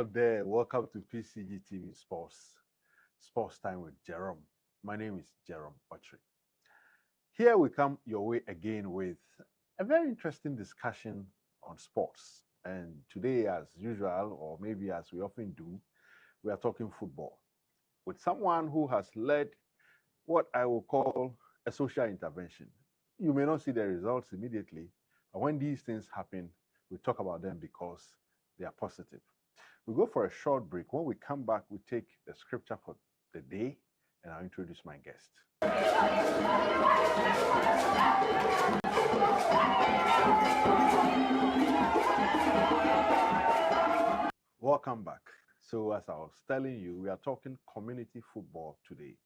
out there. Welcome to Pcgtv Sports Time with Jerome. My name is Jerome Otri. Here we come your way again with a very interesting discussion on sports. And today, as usual, or maybe as we often do, we are talking football with someone who has led what I will call a social intervention. You may not see the results immediately, but when these things happen, we talk about them because they are positive. We go for a short break. When we come back, we take the scripture for the day, and I'll introduce my guest. Welcome back. So, as I was telling you, we are talking community football today.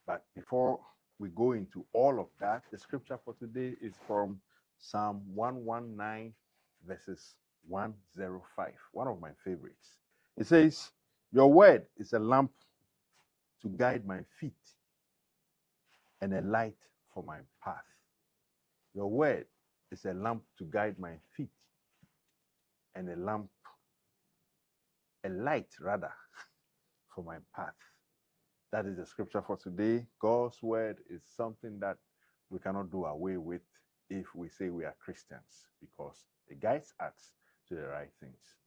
But before we go into all of that, the scripture for today is from Psalm 119, verses 105, one of my favorites. It says, "Your word is a lamp to guide my feet and a light for my path." Your word is a lamp to guide my feet and a light rather, for my path. That is the scripture for today. God's word is something that we cannot do away with if we say we are Christians, because it guides us to the right things.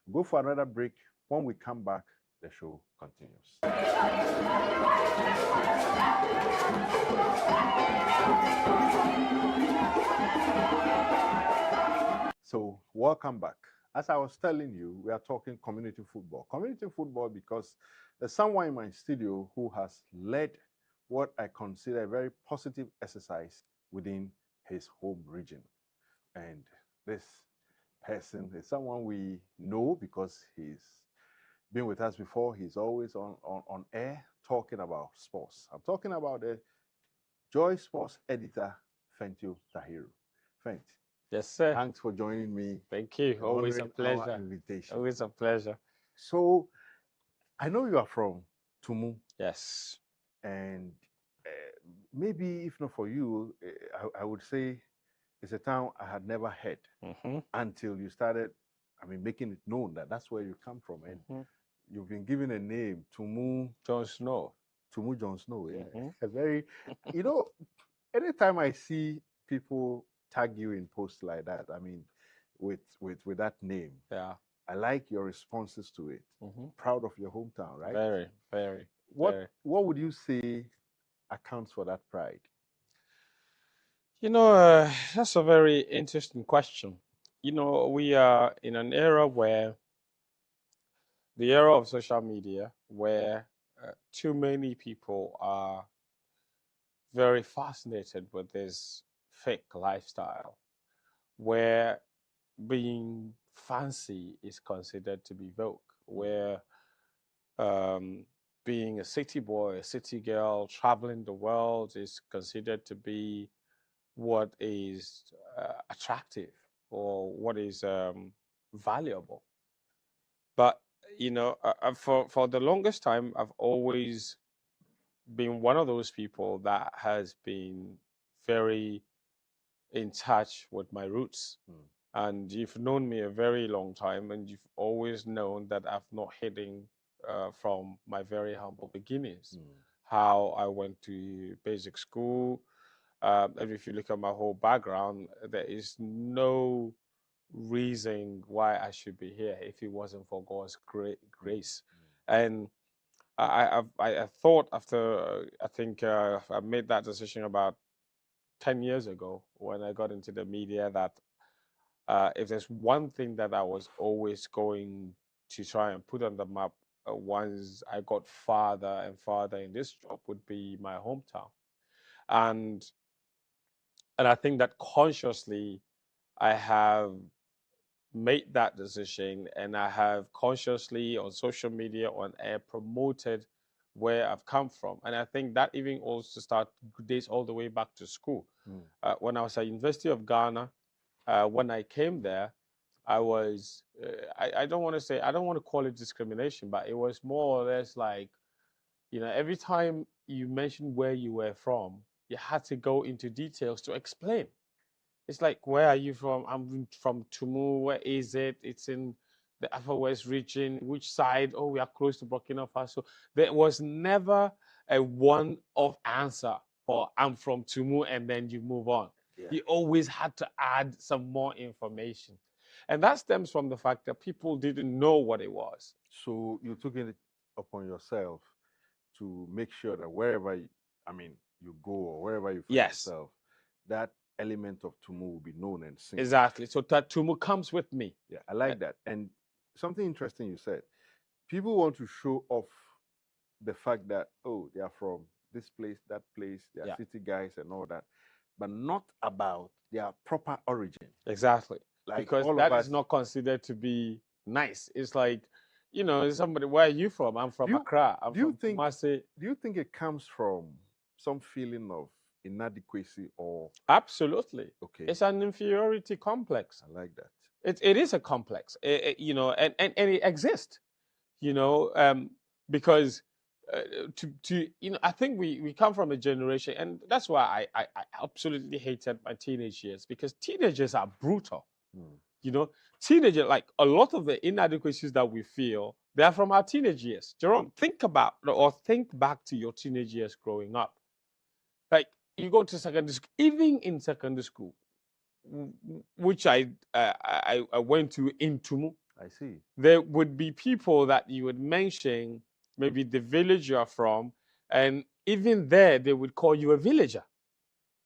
We'll go for another break. When we come back, the show continues. So, welcome back. As I was telling you, we are talking community football. Community football because there's someone in my studio who has led what I consider a very positive exercise within his home region. And this person is someone we know because he's been with us before. He's always on air talking about sports. I'm talking about the Joy Sports editor, Fentio Tahiru. Fent. Yes, sir. Thanks for joining me. Thank you. Always a honoring our pleasure. invitation. Always a pleasure. So, I know you are from Tumu, Yes. and maybe if not for you, I would say it's a town I had never heard until you started, making it known that that's where you come from. And you've been given a name, Tumu Jon Snow. Tumu Jon Snow. Yeah. A very, anytime I see people tag you in posts like that, with that name, Yeah. I like your responses to it. Proud of your hometown, right? Very, very. What would you say accounts for that pride? That's a very interesting question. We are in an era where the era of social media, where too many people are very fascinated with this fake lifestyle, where being fancy is considered to be vogue, where being a city boy, a city girl, traveling the world is considered to be what is attractive or what is valuable. But for the longest time, I've always been one of those people that has been very in touch with my roots. And you've known me a very long time, and you've always known that I've not hidden from my very humble beginnings. How I went to basic school. And if you look at my whole background, there is no reason why I should be here if it wasn't for God's grace. And I thought after, I think I made that decision about 10 years ago when I got into the media that if there's one thing that I was always going to try and put on the map once I got farther and farther in this job would be my hometown. And I think that consciously I have made that decision, and I have consciously on social media, on air, promoted where I've come from. And I think that even also dates all the way back to school. When I was at University of Ghana, when I came there, I was, I don't want to call it discrimination, but it was more or less like, every time you mentioned where you were from, you had to go into details to explain. It's like, where are you from? I'm from Tumu. Where is it? It's in the Upper West region, which side? Oh, we are close to Burkina Faso. There was never a one-off answer for I'm from Tumu and then you move on. Yeah. You always had to add some more information. And that stems from the fact that people didn't know what it was. So you took it upon yourself to make sure that wherever you go or wherever you find Yes, yourself, that element of Tumu will be known and seen. exactly. So that Tumu comes with me. Yeah, I like that. And something interesting you said. People want to show off the fact that, oh, they are from this place, that place, they are Yeah. city guys and all that, but not about their proper origin. Exactly. Like Because all that of is us. not considered to be nice. It's like, somebody, where are you from? I'm from Do you- Accra. I'm do you from think- Kumasi. Do you think it comes from some feeling of inadequacy or Absolutely. okay? It's an inferiority complex. I like that. It is a complex, and it exists, because I think we come from a generation, and that's why I absolutely hated my teenage years, because teenagers are brutal. Hmm. Teenagers, like a lot of the inadequacies that we feel, they are from our teenage years. Jerome, think back to your teenage years growing up. Like you go to secondary school, even in secondary school, which I went to in Tumu, I see. there would be people that you would mention, maybe the village you are from, and even there they would call you a villager.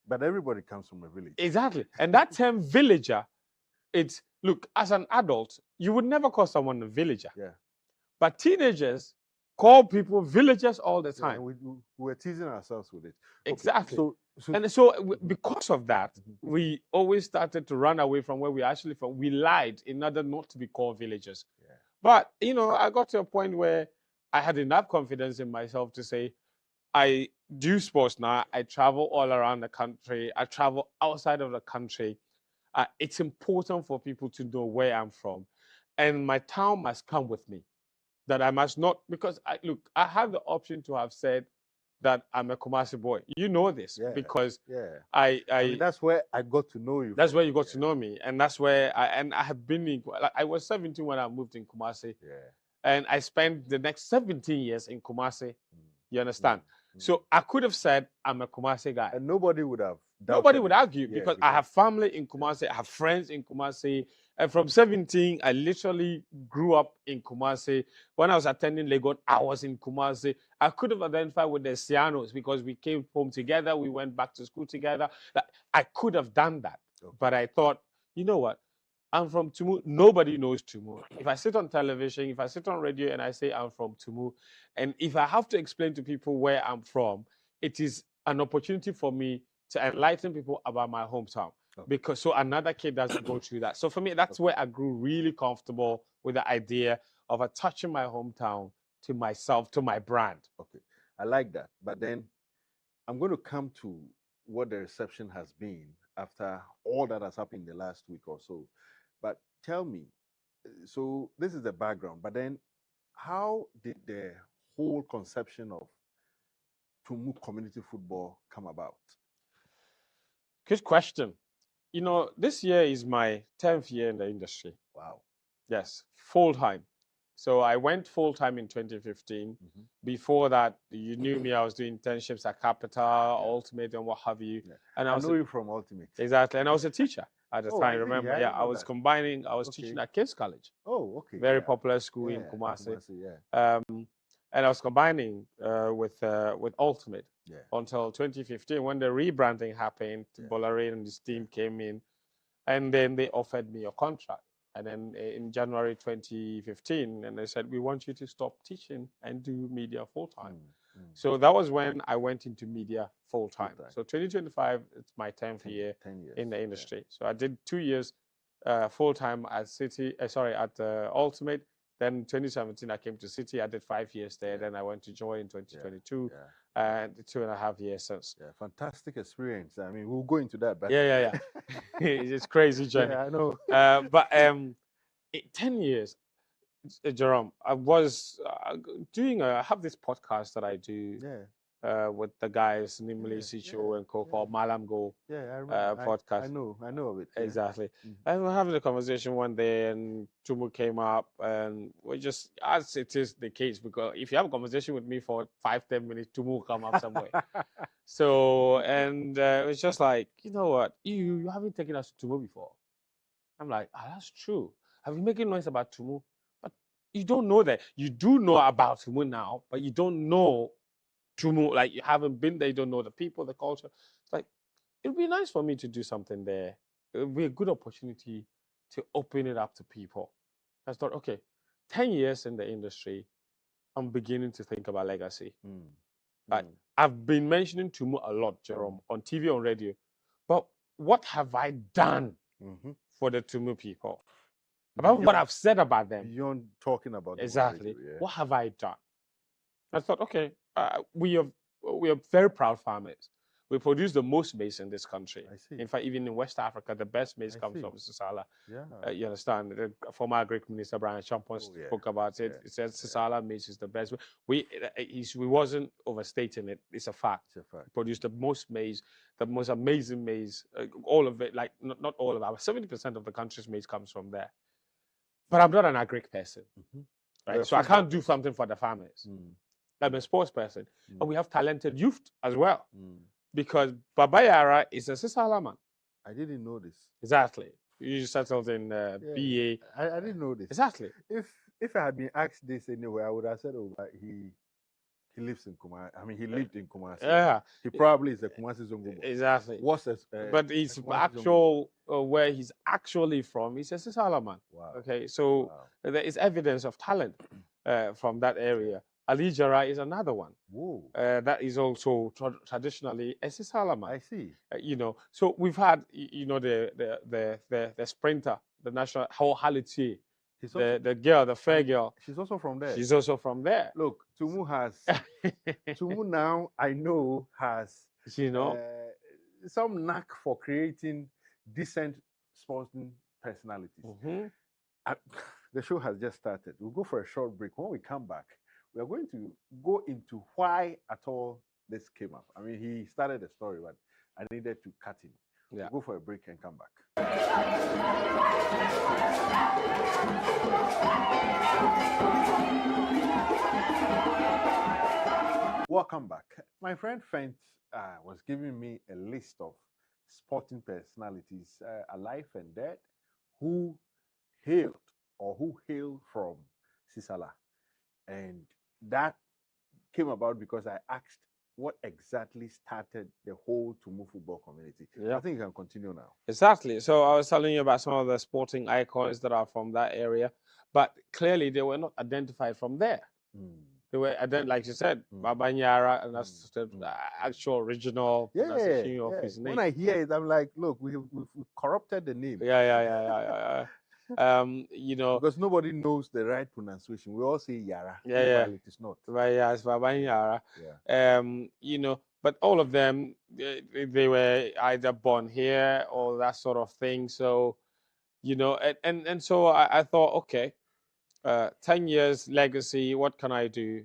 But everybody comes from a village. Exactly. And that term villager, look, as an adult, you would never call someone a villager. Yeah. But teenagers call people villagers all the Yeah, time. we were teasing ourselves with it. Exactly. So And so because of that, Mhm. we always started to run away from where we're actually from. We lied in order not to be called villagers. Yeah. But, I got to a point where I had enough confidence in myself to say, I do sports now. I travel all around the country. I travel outside of the country. It's important for people to know where I'm from. And my town must come with me. That I must not, because I have the option to have said that I'm a Kumasi boy. You know this, Yeah. because Yeah. I mean, that's where I got to know you. that's from. where you got Yeah. to know me, and that's where I have been in. Like, I was 17 when I moved in Kumasi, Yeah. and I spent the next 17 years in Kumasi. Mm. You understand? Mm. So I could have said I'm a Kumasi guy. And nobody would have. Nobody would doubted it. argue, Yeah, because I have family in Kumasi, I have friends in Kumasi, and from 17, I literally grew up in Kumasi. When I was attending Legon, I was in Kumasi. I could have identified with the Sianos because we came home together, we went back to school together. I could have done that, Okay. but I thought, you know what? I'm from Tumu. Nobody knows Tumu. If I sit on television, if I sit on radio and I say I'm from Tumu, and if I have to explain to people where I'm from, it is an opportunity for me to enlighten people about my hometown. Okay. Because so another kid doesn't go through that. So for me, that's where I grew really comfortable with the idea of attaching my hometown to myself, to my brand. Okay. I like that. But then I'm going to come to what the reception has been after all that has happened in the last week or so. But tell me, so this is the background, but then how did the whole conception of Tumu community football come about? Good question. This year is my 10th year in the industry. Wow. Yes, full time. So I went full time in 2015. Mhm. Before that, you knew me. I was doing internships at Capital, Ultimate, and what have you. Yeah. And I was know you from Ultimate. exactly, and I was a teacher at the Oh, I time. see. Remember? Yeah, I Yeah, I know was that. combining. I was Okay. teaching at King's College, Oh, okay. very Yeah. popular school in Yeah, Kumasi. yeah. And I was combining with Ultimate Yeah. until 2015 when the rebranding happened. Yeah. Bolare and his team came in, and then they offered me a contract. And then in January 2015, and they said, we want you to stop teaching and do media full time. So that was when I went into media full time. So 2025, it's my 10th year 10 years. in the industry. So I did 2 years full time at Ultimate. Then 2017, I came to City. I did 5 years there. Then I went to Joy in 2022. And 2.5 years since. Yeah, fantastic experience. I mean, we'll go into that. But yeah. It's crazy journey. Yeah, I know. But 10 years, Jerome, I was I have this podcast that I do. Yeah. with the guys, namely Sicho and Coco, Malam Go Yeah, I remember. podcast. I know of it. Yeah. Exactly. And we're having a conversation one day, and Tumu came up, and we just, as it is the case, because if you have a conversation with me for 5, 10 minutes, Tumu will come up somewhere. So, and it's just like, you know what, you haven't taken us to Tumu before. I'm like, that's true. I've been making noise about Tumu, but you don't know that. You do know about Tumu now, but you don't know Tumu, like you haven't been there, you don't know the people, the culture. It's like, it'd be nice for me to do something there. It would be a good opportunity to open it up to people. I thought, okay, 10 years in the industry, I'm beginning to think about legacy. Right? I've been mentioning Tumu a lot, Jerome, on TV, on radio. But what have I done for the Tumu people? About what I've said about them. Beyond talking about them. Exactly. Radio, What have I done? I thought, okay, we are very proud farmers. We produce the most maize in this country. I see. In fact, even in West Africa, the best maize comes from Sisala. Yeah. You understand? The former Agric Minister Brian Champon spoke about it. He said Sisala maize is the best. We wasn't overstating it. It's a fact. It's a fact. We produce the most maize, the most amazing maize. All of it, like not all of it, but 70% of the country's maize comes from there. But I'm not an Agric person, right? So I can't do something for the farmers. I'm a sports person. And we have talented youth as well. Because Baba Yara is a Sisala man. I didn't know this. Exactly. You settled in BA. I didn't know this. Exactly. If I had been asked this anywhere, I would have said, oh, but he lives in Kumasi. I mean, he lived in Kumasi. Yeah. He probably is a Kumasi Zongo. Exactly. But it's actual where he's actually from. He's a Sisala man. Wow. Okay. So there is evidence of talent from that area. Ali Jara is another one. That is also traditionally a Sisala man. I see. You know, so we've had, you know, the sprinter, the national Haliti, the girl, the fair girl. She's also from there. She's also from there. Look, Tumu now I know has, you know, some knack for creating decent sporting personalities. The show has just started. We'll go for a short break. When we come back, we are going to go into why at all this came up. I mean, he started the story, but I needed to cut him. We'll go for a break and come back. Welcome back. My friend Fent was giving me a list of sporting personalities, alive and dead, who hailed from Sisala. And that came about because I asked what exactly started the whole Tumu football community. I think you can continue now. Exactly. So I was telling you about some of the sporting icons that are from that area, but clearly they were not identified from there. They were, like you said, Baba Nyara, and that's the actual original pronunciation of his name. When I hear it, I'm like, look, we've corrupted the name. Yeah. You know, because nobody knows the right pronunciation. We all say Yara. It is not. Right, yeah, it's Baba Yara. You know, but all of them, they were either born here or that sort of thing. So, you know, and so I thought, okay, 10 years legacy, what can I do?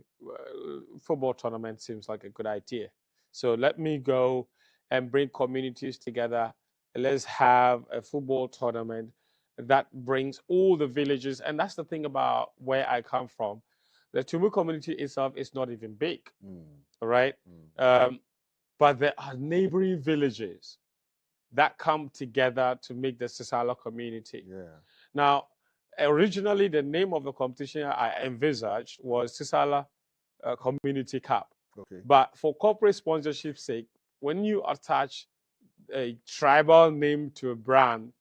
Football tournament seems like a good idea. So let me go and bring communities together. Let's have a football tournament that brings all the villages. And that's the thing about where I come from. The Tumu community itself is not even big, right? But there are neighboring villages that come together to make the Sisala community. Now, originally, the name of the competition I envisaged was Sisala Community Cup. But for corporate sponsorship's sake, when you attach a tribal name to a brand,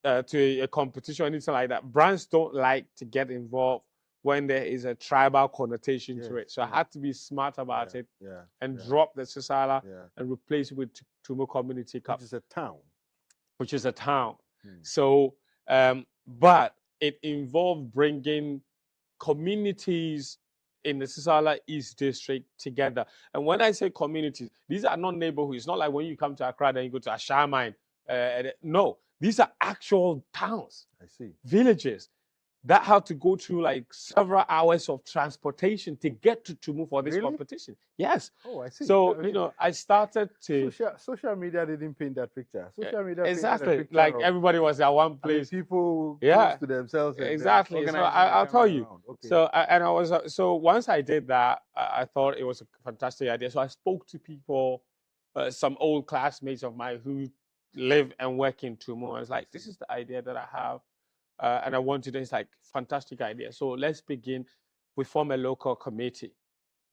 to a competition, anything like that, brands don't like to get involved when there is a tribal connotation to it. So I had to be smart about it and drop the Sisala and replace it with Tumu Community Cup. Which is a town. So, but it involved bringing communities in the Sisala East District together. And when I say communities, these are not neighborhoods. It's not like when you come to Accra and you go to Ashamine. No. These are actual towns, villages that had to go through like several hours of transportation to get to Tumu for this Really? competition. Yes. Oh, I see. So, I mean, I started to social media didn't paint that picture. Social media painted a exactly picture like of, everybody was at one I mean, place. people Yeah, close to themselves and then exactly. So organizing the I'll tell camera you. around. Okay. So I was so once I did that, I thought it was a fantastic idea. So I spoke to people, some old classmates of mine who live and work in Tumu. I was like, this is the idea that I have, and I want to do. It's like fantastic idea. So let's begin. We form a local committee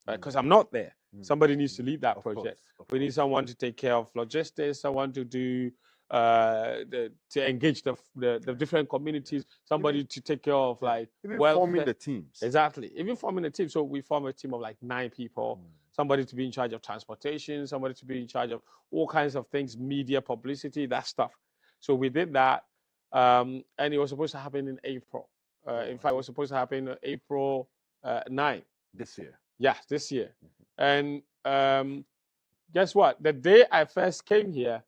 because I'm not there. Somebody needs to lead that project. We need someone to take care of logistics, someone to do to engage the different communities, somebody to take care of like even forming the teams. Exactly, even forming a team. So we form a team of like 9 people. Somebody to be in charge of transportation, somebody to be in charge of all kinds of things, media, publicity, that stuff. So we did that, and it was supposed to happen in April. In fact, it was supposed to happen April 9 this year. Yeah, this year. And guess what? The day I first came here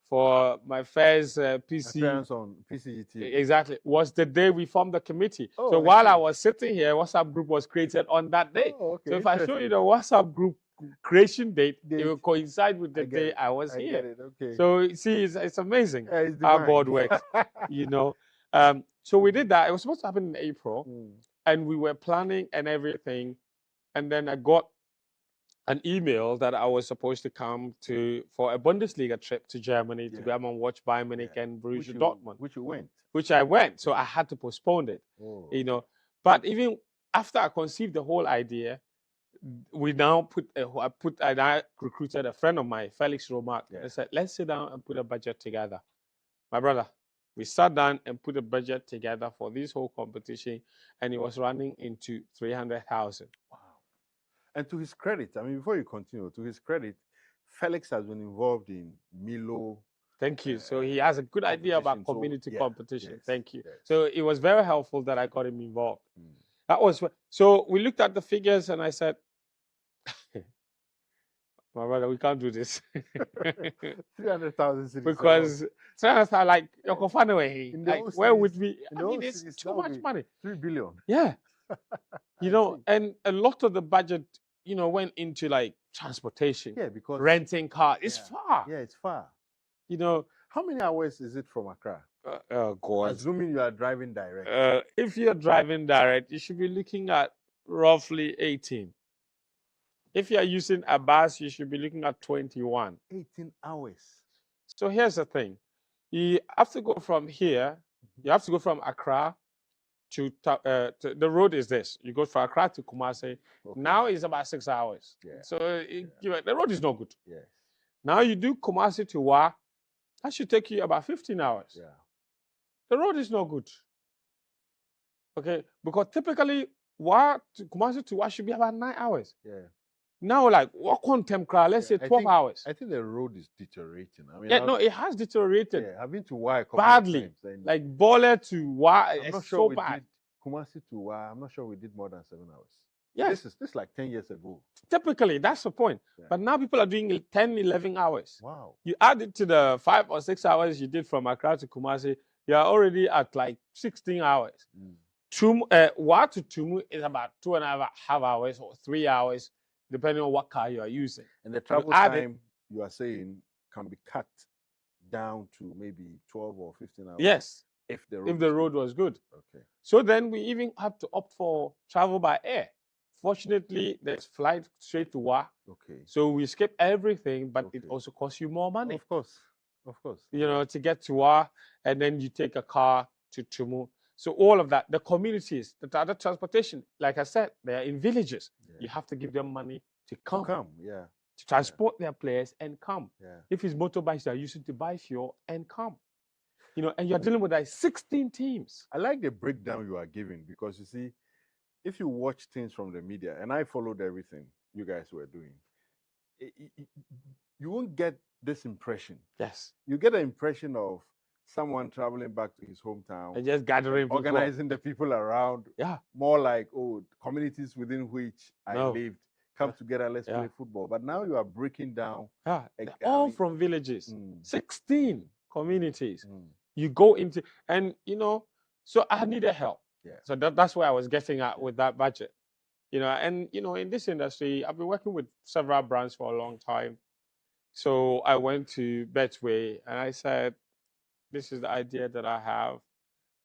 for my first appearance on Pcgtv. Exactly, was the day we formed the committee. Oh, so while I was sitting here, WhatsApp group was created on that day. Oh, okay. So if I show you the WhatsApp group creation date, it will coincide with the day I was here. Get it. Okay. So you see, it's amazing it's how God works. So we did that. It was supposed to happen in April, and we were planning and everything. And then I got an email that I was supposed to come to for a Bundesliga trip to Germany to come and watch Bayern Munich and Borussia Dortmund. Which you went. Which I went. So I had to postpone it. Oh. But even after I conceived the whole idea, we now I recruited a friend of mine, Felix Romak. I said, let's sit down and put a budget together. My brother, we sat down and put a budget together for this whole competition, and it was running into 300,000. Wow. And to his credit, I mean, before you continue, to his credit, Felix has been involved in Milo. Thank you. So he has a good idea about community competition. Thank you. So it was very helpful that I got him involved. That was so we looked at the figures and I said, my brother, we can't do this. 300,000 because 300,000, like away. Like where would we? I mean, it's too much money. 3 billion. Yeah. And a lot of the budget, went into like transportation. Yeah, because renting car. It's far. Yeah, it's far. How many hours is it from Accra? Oh God. Assuming you are driving direct. If you're driving direct, you should be looking at roughly 18. If you are using a bus, you should be looking at 21. 18 hours. So here's the thing. You have to go from here. You have to go from Accra to the road is this. You go from Accra to Kumasi. Okay. Now it's about 6 hours. Yeah. So the road is not good. Yes. Now you do Kumasi to Wa. That should take you about 15 hours. Yeah. The road is not good. Okay, because typically Kumasi to Wa should be about 9 hours. Yeah. Now, like, what quantum car? Let's say 12 hours. I think the road is deteriorating. I mean, it has deteriorated. Yeah, I've been to Wa badly. Like Bole to Wa, it's so bad. Kumasi to Wa, I'm not sure we did more than 7 hours. Yes. This is like 10 years ago. Typically, that's the point. Yeah. But now people are doing 10, 11 hours. Wow. You add it to the 5 or 6 hours you did from Accra to Kumasi, you are already at like 16 hours. Wa to Tumu is about 2.5 hours or 3 hours, depending on what car you are using. And the travel time, you are saying, can be cut down to maybe 12 or 15 hours? Yes. If the road was good. Okay. So then we even have to opt for travel by air. Fortunately, there's flight straight to Wa. Okay. So we skip everything, but it also costs you more money. Of course. Of course. To get to Wa, and then you take a car to Tumu. So all of that, the communities, the other transportation, like I said, they are in villages. Yeah. You have to give them money to come. To transport their players and come. Yeah. If it's motorbikes, they're using to buy fuel and come. And you're dealing with like 16 teams. I like the breakdown you are giving because you see, if you watch things from the media, and I followed everything you guys were doing, you won't get this impression. Yes. You get an impression of someone traveling back to his hometown and just gathering people, organizing the people around. Yeah. More like, communities within which I lived come together, let's play football. But now you are breaking down. Yeah. All from villages. 16 communities. You go into, and so I needed help. Yeah. So that's where I was getting at with that budget. And in this industry, I've been working with several brands for a long time. So I went to Betway and I said, this is the idea that I have.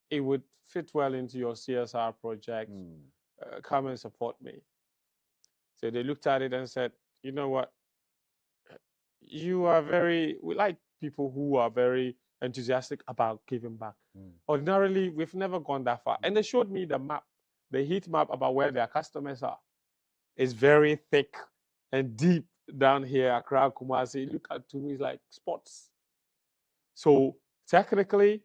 It would fit well into your CSR project. Come and support me. So they looked at it and said, you know what? We like people who are very enthusiastic about giving back. Ordinarily, we've never gone that far. And they showed me the map, the heat map about where their customers are. It's very thick and deep down here, Accra, Kumasi. Look at to me, it's like spots. So technically,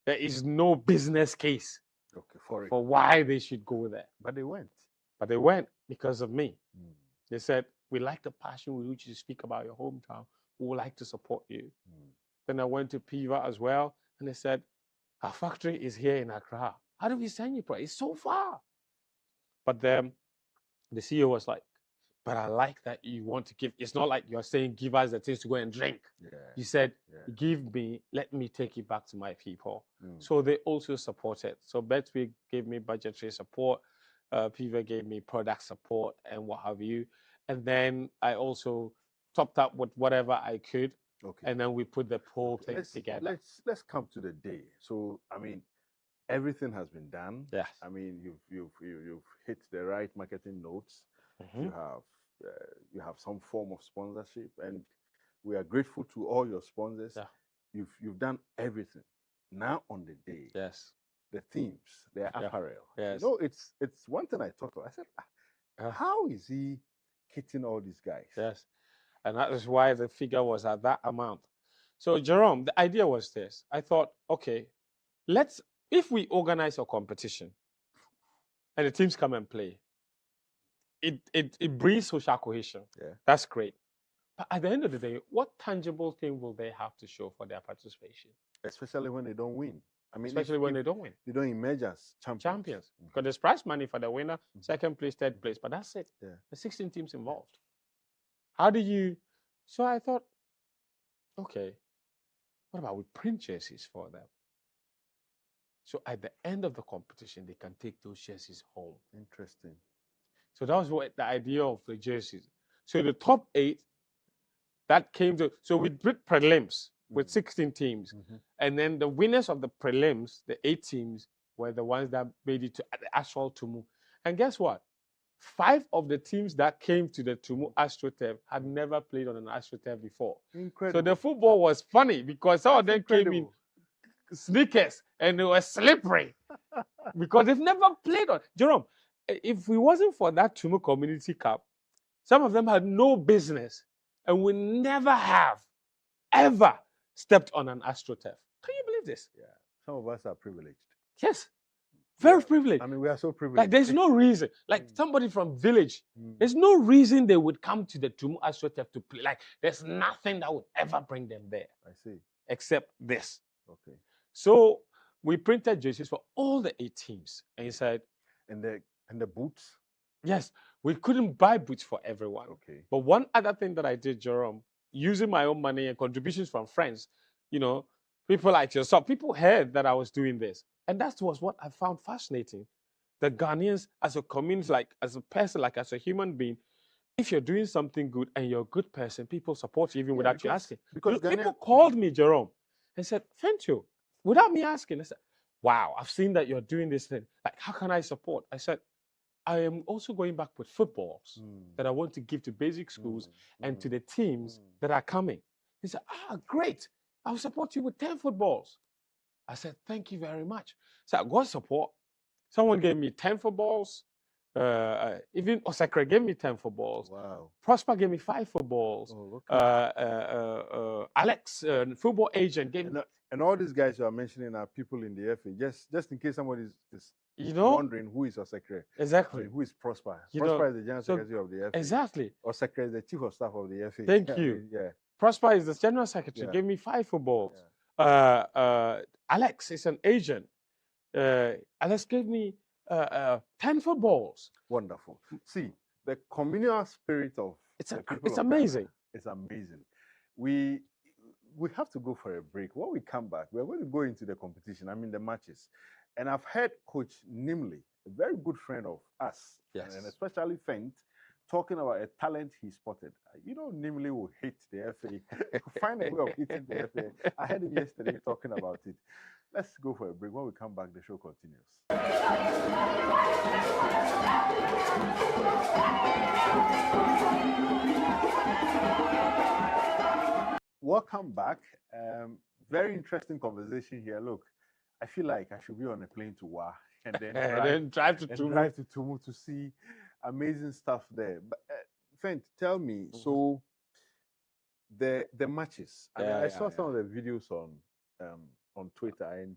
there is no business case for why they should go there. But they went. But they went because of me. They said, we like the passion with which you speak about your hometown. We would like to support you. Then I went to Piva as well, and they said, our factory is here in Accra. How do we send you? It's so far. But then the CEO was like, but I like that you want to give. It's not like you're saying, give us the things to go and drink. You said, give me, let me take it back to my people. So they also supported. So Betway gave me budgetary support. Piva gave me product support and what have you. And then I also topped up with whatever I could. And then we put the whole thing together. Let's come to the day. So, I mean, everything has been done. Yes. I mean, you've hit the right marketing notes. You have some form of sponsorship, and we are grateful to all your sponsors. Yeah. You've done everything. Now on the day, yes, the themes, the apparel. Yes. It's one thing I thought of. I said, how is he hitting all these guys? Yes, and that is why the figure was at that amount. So Jerome, the idea was this. I thought, okay, if we organize a competition and the teams come and play, it brings social cohesion. Yeah. That's great. But at the end of the day, what tangible thing will they have to show for their participation? Especially when they don't win. I mean, especially when they don't win. They don't emerge as champions. Because there's prize money for the winner, second place, third place, but that's it. Yeah. There's 16 teams involved. How do you... So I thought, okay, what about we print jerseys for them? So at the end of the competition, they can take those jerseys home. Interesting. So that was what the idea of the jerseys. So the top 8, that came to... So we did prelims with 16 teams. And then the winners of the prelims, the 8 teams, were the ones that made it to the actual Tumu. And guess what? 5 of the teams that came to the Tumu AstroTurf had never played on an AstroTurf before. Incredible. So the football was funny because some of them came in sneakers and they were slippery because they've never played on. Jerome, if it wasn't for that Tumu Community Cup, some of them had no business and would never have ever stepped on an AstroTurf. Can you believe this? Yeah. Some of us are privileged. Yes. Very privileged. I mean, we are so privileged. Like, there's no reason. Like, somebody from village, there's no reason they would come to the Tumu AstroTurf to play. Like, there's nothing that would ever bring them there. I see. Except this. Okay. So, we printed jerseys for all the 8 teams. And he said... And the boots? Yes. We couldn't buy boots for everyone. Okay. But one other thing that I did, Jerome, using my own money and contributions from friends, people like yourself, people heard that I was doing this. And that was what I found fascinating. The Ghanaians, as a community, like as a person, like as a human being, if you're doing something good and you're a good person, people support you even without you asking. Because people called me, Jerome, and said, thank you, without me asking. I said, wow, I've seen that you're doing this thing. Like, how can I support? I said, I am also going back with footballs that I want to give to basic schools and to the teams that are coming. He said, great. I'll support you with 10 footballs. I said, thank you very much. So I got support. Someone gave me 10 footballs. Even Osakre gave me 10 footballs. Wow. Prosper gave me 5 footballs. Oh, okay. Alex, football agent, gave me... And all these guys you are mentioning are people in the FA. Just in case somebody is wondering who is Osakre. Exactly. Who is Prosper. Prosper is the general secretary of the FA. Exactly. Osakre is the chief of staff of the FA. Thank you. Yeah. Prosper is the general secretary. Gave me 5 footballs. Yeah. Alex is an agent. Alex gave me 10 footballs. Wonderful. See, the communal spirit of it's amazing. It's amazing. We we have to go for a break. When we come back, we're going to go into the competition, I mean, the matches. And I've heard Coach Nimley, a very good friend of us, and especially Fent, talking about a talent he spotted. You know, Nimley will hit the FA, find a way of hitting the FA. I heard him yesterday talking about it. Let's go for a break. When we come back, the show continues. Welcome back. Very interesting conversation here. Look, I feel like I should be on a plane to Wa and then drive to Tumu to see amazing stuff there. But Fent, tell me, so the matches. I saw some of the videos on Twitter, and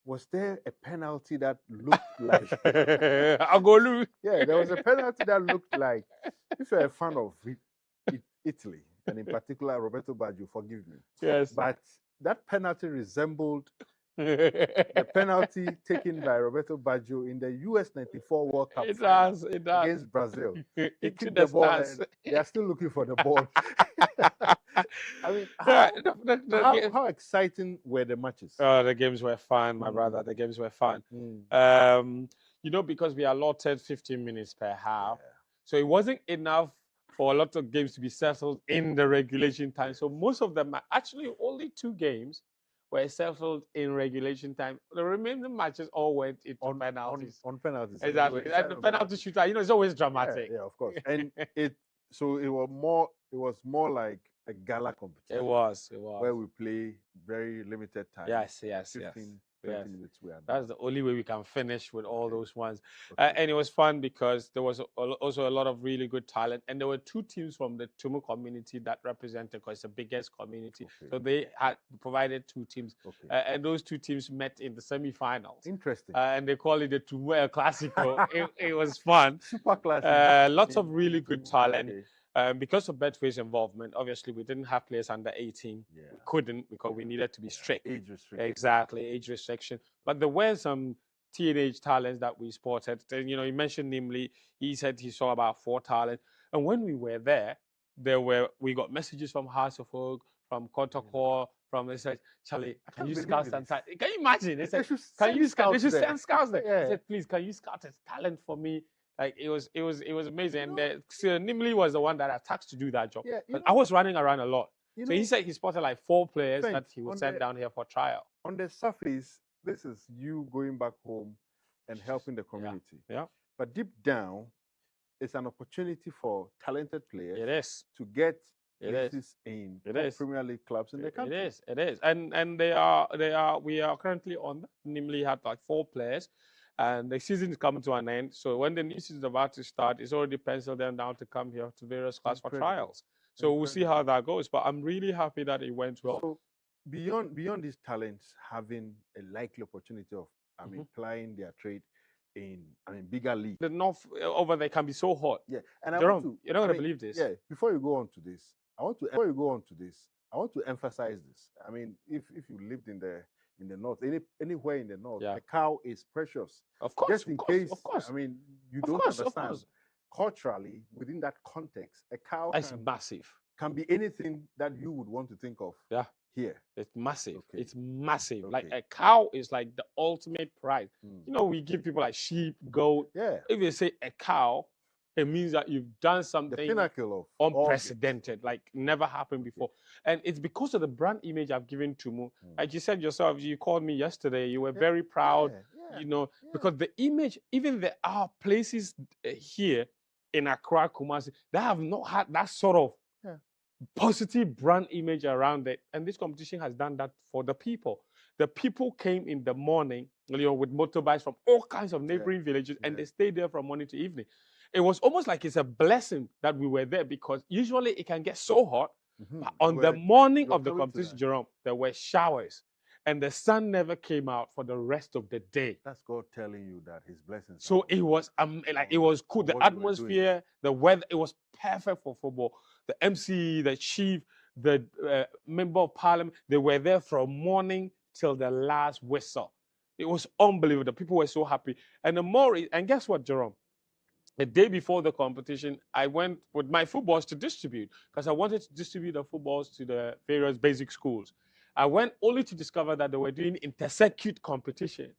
was there a penalty that looked like Agolu? Yeah, there was a penalty that looked like, if you're a fan of Italy, and in particular Roberto Baggio, forgive me. Yes. But that penalty resembled the penalty taken by Roberto Baggio in the US 94 World Cup It does. against Brazil. He It kicked the ball and they are still looking for the ball. I mean, how exciting were the matches? Oh, the games were fun, my brother. The games were fun. You know, because we allotted 15 minutes per half, so it wasn't enough for a lot of games to be settled in the regulation time. So most of them, actually only 2 games were settled in regulation time. The remaining matches all went into penalties. On penalties. Exactly. And the penalty shooter, you know, it's always dramatic. Yeah, of course. And it was more like a gala competition. It was. Where we play very limited time. Yes. 20 minutes we are done. That's the only way we can finish with all those ones. And it was fun because there was also a lot of really good talent. And there were 2 teams from the Tumu community that represented, because it's the biggest community. So they had provided 2 teams. And those 2 teams met in the semi-finals. Interesting. And they call it the Tumu El Clasico. it was fun. Super classic. Lots of really good talent. Because of Betway's involvement, obviously we didn't have players under 18. We couldn't, because we needed to be strict. Age restriction. Exactly, age restriction. But there were some teenage talents that we spotted. You know, you mentioned Nimley. He said he saw about 4 talents. And when we were there, we got messages from House of Oak, from Kotokor, from they said, Charlie, can you scout some talent? Can you imagine? They said, can you scout? They should send scouts there. They said, please, can you scout a talent for me? Like it was amazing. And Nimley was the one that I tasked to do that job. But I was running around a lot. So he said he spotted like 4 players that he would send down here for trial. On the surface, this is you going back home and helping the community. But deep down, it's an opportunity for talented players to get places in Premier League clubs in the country. It is. And we are currently on that. Nimley had like 4 players. And the season is coming to an end. So when the new season is about to start, it's already penciled them down to come here to various clubs for trials. So we'll see how that goes. But I'm really happy that it went well. So beyond these talents having a likely opportunity of plying their trade in bigger league. The north over there can be so hot. Yeah. And Jerome, you're not gonna believe this. Yeah, before you go on to this, I want to emphasize this. I mean, if you lived in the north, anywhere in the north, a cow is precious. Of course, just in case. Of course. I mean, you don't understand. Culturally, within that context, a cow is massive. Can be anything that you would want to think of. Here, it's massive. It's massive. Like a cow is like the ultimate pride. You know, we give people like sheep, goat. If you say a cow, it means that you've done something the pinnacle of unprecedented, like never happened before. And it's because of the brand image I've given to Mu. Like you said yourself, you called me yesterday, you were very proud, you know, because the image, even there are places here in Accra, Kumasi, that have not had that sort of positive brand image around it. And this competition has done that for the people. The people came in the morning, you know, with motorbikes from all kinds of neighboring villages, and they stayed there from morning to evening. It was almost like it's a blessing that we were there, because usually it can get so hot. But on the morning of the competition, Jerome, there were showers, and the sun never came out for the rest of the day. That's God telling you that His blessings. So it was it was cool. The atmosphere, the weather, it was perfect for football. The MC, the chief, the member of parliament, they were there from morning till the last whistle. It was unbelievable. The people were so happy. And the more, and guess what, Jerome? the day before the competition, I went with my footballs to distribute because I wanted to distribute the footballs to the various basic schools. I went only to discover that they were doing inter-circuit competition.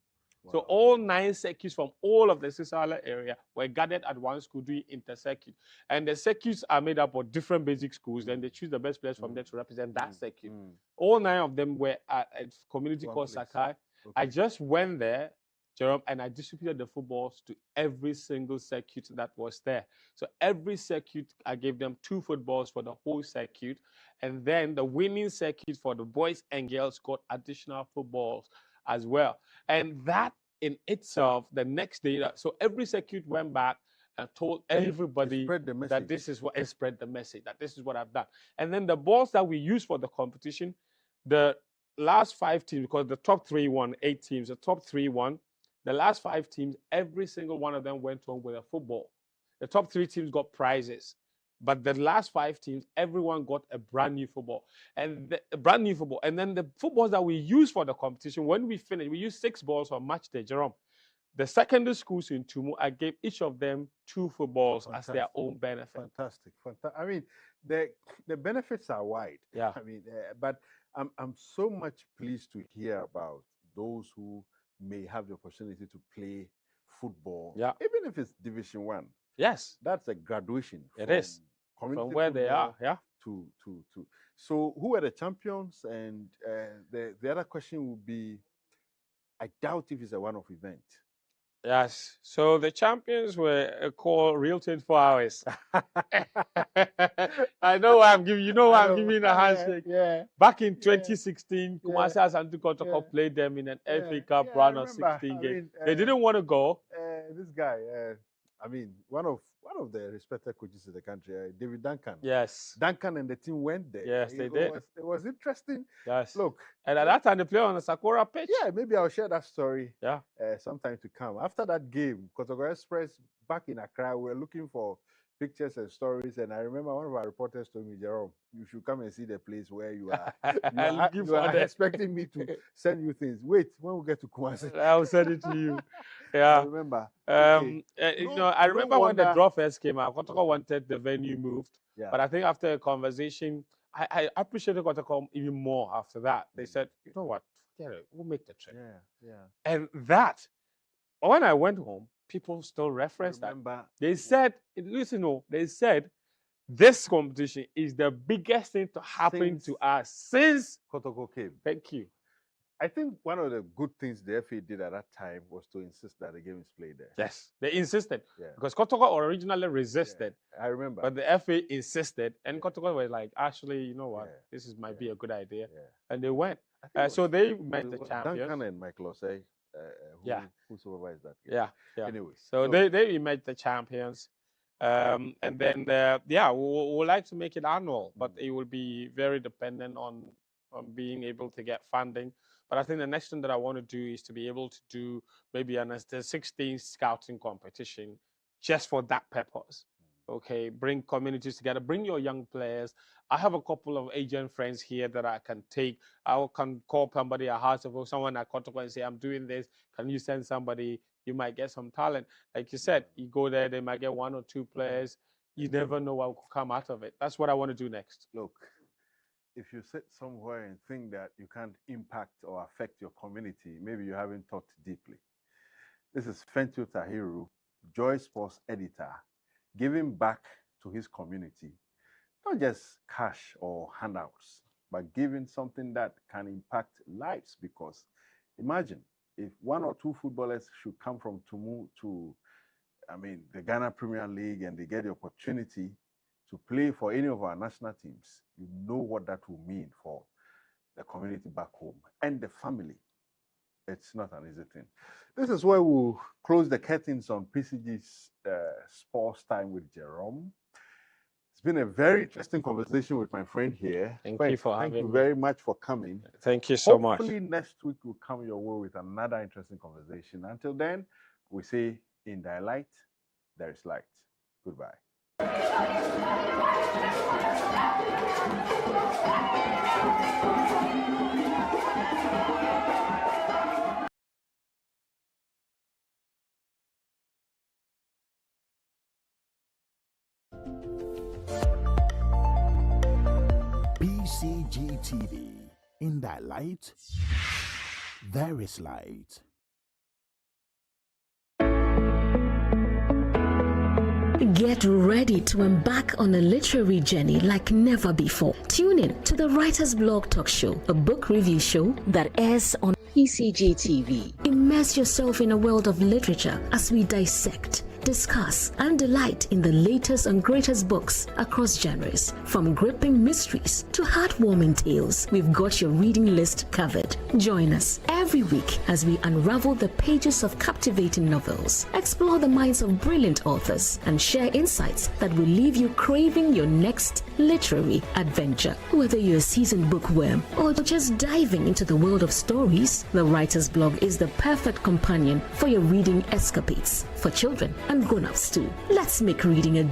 So Wow. all 9 circuits from all of the Sisala area were gathered at one school doing inter-circuit. And the circuits are made up of different basic schools. Then they choose the best players from there to represent that circuit. All 9 of them were at a community called Sakai. I just went there, Jerome, and I distributed the footballs to every single circuit that was there. So every circuit, I gave them 2 footballs for the whole circuit. And then the winning circuit for the boys and girls got additional footballs as well. And that in itself, the next day, so every circuit went back and told everybody that this is what, it spread the message, that this is what I've done. And then the balls that we use for the competition, the last 5 teams, because the top 3 won 8 teams, the top 3 won. The last 5 teams, every single one of them went home with a football. The top 3 teams got prizes. But the last 5 teams, everyone got a brand new football. And a brand new football. And then the footballs that we use for the competition, when we finish, we use 6 balls on match day, Jerome. The secondary schools in Tumu, I gave each of them 2 footballs as their own benefit. Fantastic. I mean, the benefits are wide. Yeah. I mean, but I'm so much pleased to hear about those who may have the opportunity to play football. Yeah. Even if it's Division 1. Yes. That's a graduation. It is. From where they are. Yeah. To. So who are the champions? And the other question would be, I doubt if it's a one-off event. Yes. So the champions were called Real 24 Hours. I know why I'm giving. You know why I'm giving a handshake. Yeah. Back in 2016, Kumasi Asante Kotoko played them in an FA Cup round of 16 games. They didn't want to go. This guy, I mean, one of the respected coaches in the country, David Duncan. Yes. Duncan and the team went there. Yes, they did. It was interesting. Yes. Look. And at that time, they played on the Sakura pitch. Yeah, maybe I'll share that story. Yeah. Sometime to come. After that game, Kotoko Express back in Accra, we were looking for pictures and stories. And I remember one of our reporters told me, Jerome, you should come and see the place where you are. you are expecting me to send you things. Wait, when we get to Kumasi, I'll send it to you. Yeah. I remember. I remember when the draw first came out, Kotoko wanted the venue moved. Yeah. But I think after a conversation, I appreciated Kotoko even more after that. They said, you know what, we'll make the trip. Yeah. And that, when I went home, people still reference that. They said, they said, this competition is the biggest thing to happen to us since Kotoko came. Thank you. I think one of the good things the FA did at that time was to insist that the game is played there. Yes, they insisted. Yeah. Because Kotoko originally resisted. Yeah, I remember. But the FA insisted, and Kotoko was like, actually, you know what, this might be a good idea. Yeah. And they went. So they met the champions. Duncan and Michael Osei, who supervised that game. Yeah. Anyway. So they met the champions. And then, we would like to make it annual, but it will be very dependent on being able to get funding. But I think the next thing that I want to do is to be able to do maybe an under-16 scouting competition just for that purpose. Okay, bring communities together, bring your young players. I have a couple of agent friends here that I can take. I can call somebody at House of someone at Kotoko and say, I'm doing this. Can you send somebody? You might get some talent. Like you said, you go there, they might get 1 or 2 players. You never know what will come out of it. That's what I want to do next. Look, if you sit somewhere and think that you can't impact or affect your community, maybe you haven't thought deeply. This is Fentio Tahiru, Joy Sports editor, giving back to his community, not just cash or handouts, but giving something that can impact lives. Because imagine if 1 or 2 footballers should come from Tumu to, the Ghana Premier League, and they get the opportunity to play for any of our national teams, you know what that will mean for the community back home and the family. It's not an easy thing. This is where we'll close the curtains on PCG's Sports Time with Jerome. It's been a very interesting conversation with my friend here. Thank you for having me. Thank you very much for coming. Thank you so much. Hopefully next week we'll come your way with another interesting conversation. Until then, we say, in thy light, there is light. Goodbye. PCGtv. In that light, there is light. Get ready to embark on a literary journey like never before. Tune in to the Writer's Blog Talk Show, a book review show that airs on Pcgtv. Immerse yourself in a world of literature as we dissect, discuss, and delight in the latest and greatest books across genres. From gripping mysteries to heartwarming tales, we've got your reading list covered. Join us every week as we unravel the pages of captivating novels, explore the minds of brilliant authors, and share insights that will leave you craving your next literary adventure. Whether you're a seasoned bookworm or just diving into the world of stories, the Writer's Blog is the perfect companion for your reading escapades, for children and grown-ups too. Let's make reading a